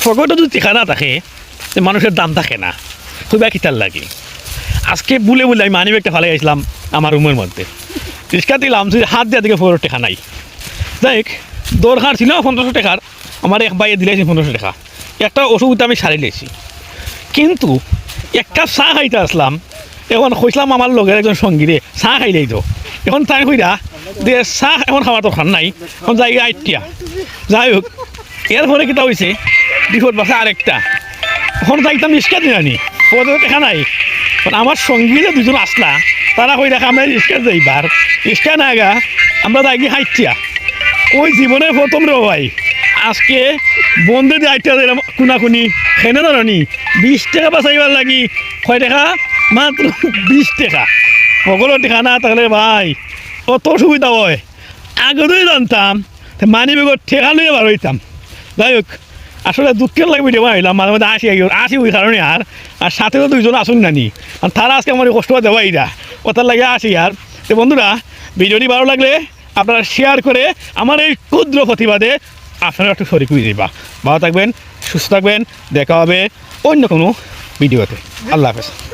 পকেটে যদি টেকা না থাকে মানুষের দাম থাকে না, খুব কিতার লাগে। আজকে বলে আমি মানি ব্যাগটা ফালাই আসলাম আমার রুমের মধ্যে, রিক্সা দিলাম যদি হাত দেওয়া দিকে 15 টাকা নাই। যাই দরকার ছিল 1500 টাকার, আমার এক বাইরে দিলেছি 1500 টাকা। একটা অসুবিধা আমি সারি লেছি, কিন্তু এক কাপ চাহ খাইতে আসলাম, এখন কইসলাম আমার লগের একজন সঙ্গীরে চাহ খাইলেই তো, এখন তাই কইরা যে চাহ এখন খাওয়ার দরকার নাই, এখন জায়গা আইটিয়া। যাই হোক, এরপরে কিতা হয়েছে বিপদ বাসা আরেকটা, এখন যাইতাম রিক্সা দিন আনি, পকেটে টাকা নাই। আমার সঙ্গীরে দুজন আসলা, তারা কই দেখা আমরা রিক্সা যাইবার, রিক্সা না গা আমরা যাই গিয়ে হাইটিয়া। ওই জীবনের প্রথম রে ভাই, আজকে বন্ধে দিয়ে আইটিয়া কোনাকুনি খেনে ধরনি 20 টাকা বাঁচাইবার লাগি, কয় টাকা মাত্র 20 টাকা। সকলের টাকা না থাকলে ভাই কত সুবিধা হয়। আগেই জানতাম মানি বেগর ঠেকা নিয়ে বার হইতাম। যাই হোক, আসলে দুঃখের লাগে ভিডিও বানাইলাম, মাঝে মাঝে আসি ওই কারণে। আর সাথে তো 2জন আসুন নানি, আর তারা আজকে আমার কষ্ট দেওয়া এইটা ওটার লাগে আসি। আর তো বন্ধুরা, ভিডিওটি ভালো লাগলে আপনারা শেয়ার করে আমার এই ক্ষুদ্র প্রতিবাদে আপনারা একটু শরিক হয়ে যাবা। ভালো থাকবেন, সুস্থ থাকবেন, দেখা হবে অন্য কোনো ভিডিওতে। আল্লাহ হাফেজ।